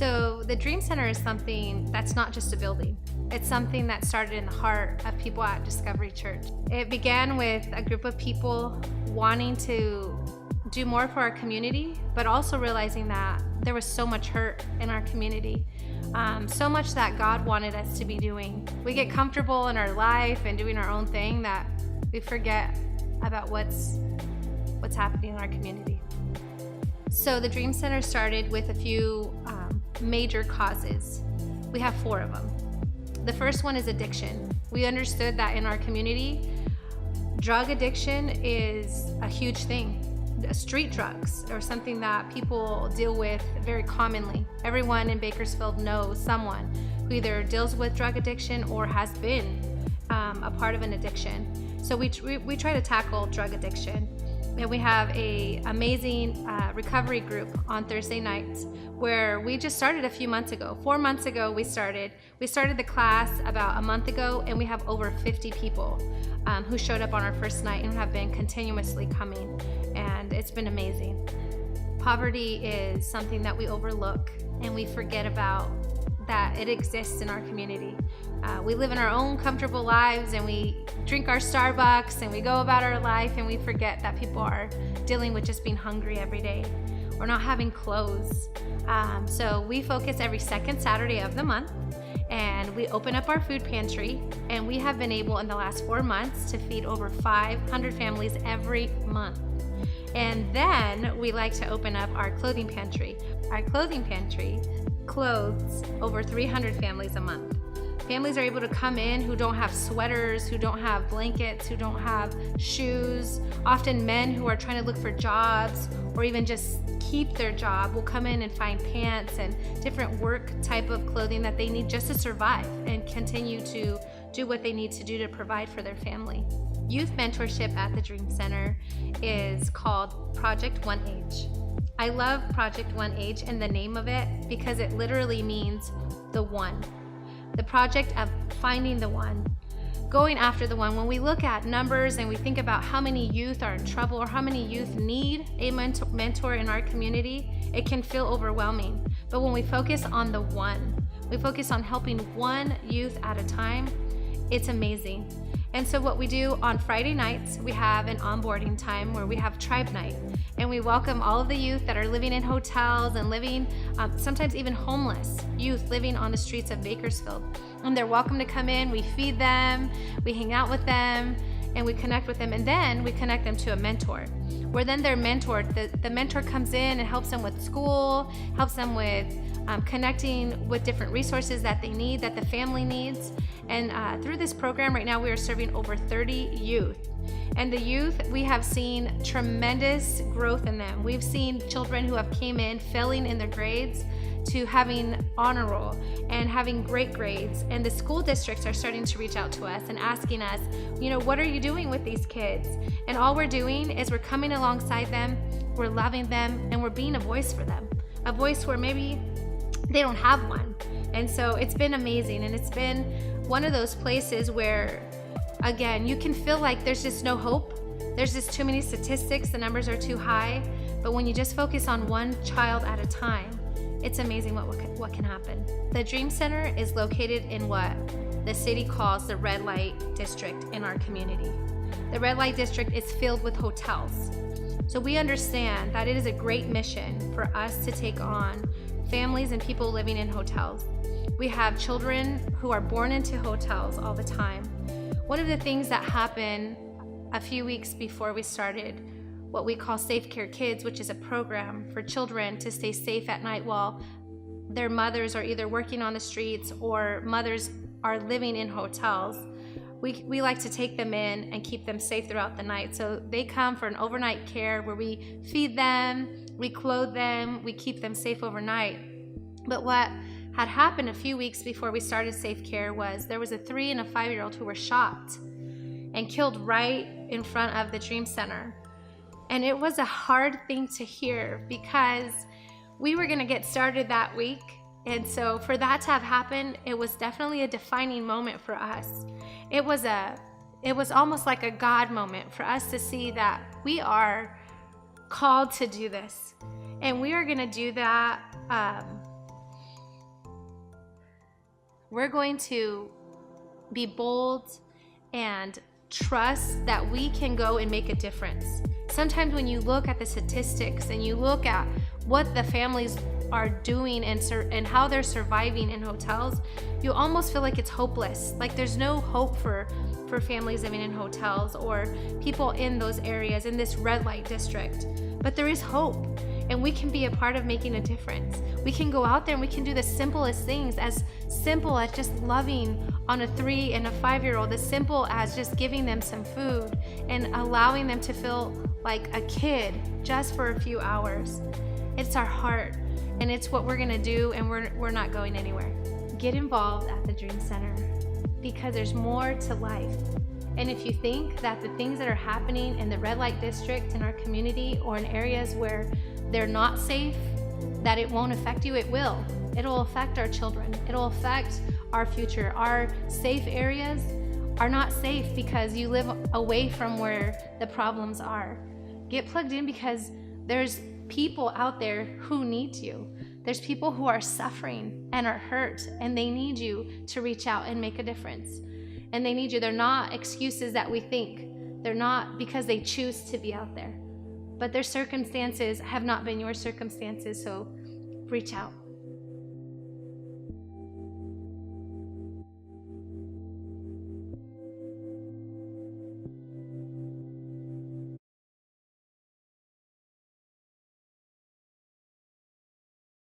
So the Dream Center is something that's not just a building. It's something that started in the heart of people at Discovery Church. It began with a group of people wanting to do more for our community, but also realizing that there was so much hurt in our community, so much that God wanted us to be doing. We get comfortable in our life and doing our own thing that we forget about what's happening in our community. So the Dream Center started with a few major causes. We have 4 of them. The first one is addiction. We understood that in our community, drug addiction is a huge thing. Street drugs are something that people deal with very commonly. Everyone in Bakersfield knows someone who either deals with drug addiction or has been a part of an addiction. So we try to tackle drug addiction. And we have an amazing recovery group on Thursday nights where we just started a few months ago. 4 months ago we started the class about a month ago, and we have over 50 people who showed up on our first night and have been continuously coming, and it's been amazing. Poverty is something that we overlook and we forget about that it exists in our community. We live in our own comfortable lives and we drink our Starbucks and we go about our life, and we forget that people are dealing with just being hungry every day or not having clothes. So we focus every second Saturday of the month, and we open up our food pantry, and we have been able in the last 4 months to feed over 500 families every month. And then we like to open up our clothing pantry. Our clothing pantry clothes over 300 families a month. Families are able to come in who don't have sweaters, who don't have blankets, who don't have shoes. Often men who are trying to look for jobs or even just keep their job will come in and find pants and different work type of clothing that they need just to survive and continue to do what they need to do to provide for their family. Youth mentorship at the Dream Center is called Project 1H. I love Project 1H and the name of it because it literally means the one. The project of finding the one, going after the one. When we look at numbers and we think about how many youth are in trouble or how many youth need a mentor in our community, it can feel overwhelming. But when we focus on the one, we focus on helping one youth at a time, it's amazing. And so what we do on Friday nights, we have an onboarding time where we have Tribe Night, and we welcome all of the youth that are living in hotels and living, sometimes even homeless youth living on the streets of Bakersfield. And they're welcome to come in, we feed them, we hang out with them, and we connect with them, and then we connect them to a mentor, where then they're mentored. The mentor comes in and helps them with school, helps them with connecting with different resources that they need, that the family needs. And through this program right now, we are serving over 30 youth. And the youth, we have seen tremendous growth in them. We've seen children who have came in failing in their grades to having honor roll and having great grades. And the school districts are starting to reach out to us and asking us, what are you doing with these kids? And all we're doing is we're coming alongside them, we're loving them, and we're being a voice for them. A voice where maybe they don't have one. And so it's been amazing, and it's been one of those places where, again, you can feel like there's just no hope. There's just too many statistics, the numbers are too high. But when you just focus on one child at a time, it's amazing what can happen. The Dream Center is located in what the city calls the red light district in our community. The red light district is filled with hotels. So we understand that it is a great mission for us to take on families and people living in hotels. We have children who are born into hotels all the time. One of the things that happened a few weeks before we started what we call Safe Care Kids, which is a program for children to stay safe at night while their mothers are either working on the streets or mothers are living in hotels. We like to take them in and keep them safe throughout the night. So they come for an overnight care where we feed them, we clothe them, we keep them safe overnight. But what had happened a few weeks before we started Safe Care was there was a 3 and a 5-year-old who were shot and killed right in front of the Dream Center. And it was a hard thing to hear because we were gonna get started that week. And so for that to have happened, it was definitely a defining moment for us. It was almost like a God moment for us to see that we are called to do this. And we are gonna do that We're going to be bold and trust that we can go and make a difference. Sometimes when you look at the statistics and you look at what the families are doing and how they're surviving in hotels, you almost feel like it's hopeless. Like there's no hope for families living in hotels or people in those areas in this red light district. But there is hope, and we can be a part of making a difference. We can go out there and we can do the simplest things, as simple as just loving on a 3 and a 5-year-old, as simple as just giving them some food and allowing them to feel like a kid just for a few hours. It's our heart, and it's what we're gonna do, and we're not going anywhere. Get involved at the Dream Center, because there's more to life. And if you think that the things that are happening in the red light district in our community or in areas where they're not safe, that it won't affect you, it will. It'll affect our children. It'll affect our future. Our safe areas are not safe because you live away from where the problems are. Get plugged in, because there's people out there who need you. There's people who are suffering and are hurt, and they need you to reach out and make a difference. And they need you. They're not excuses that we think. They're not because they choose to be out there. But their circumstances have not been your circumstances, so reach out.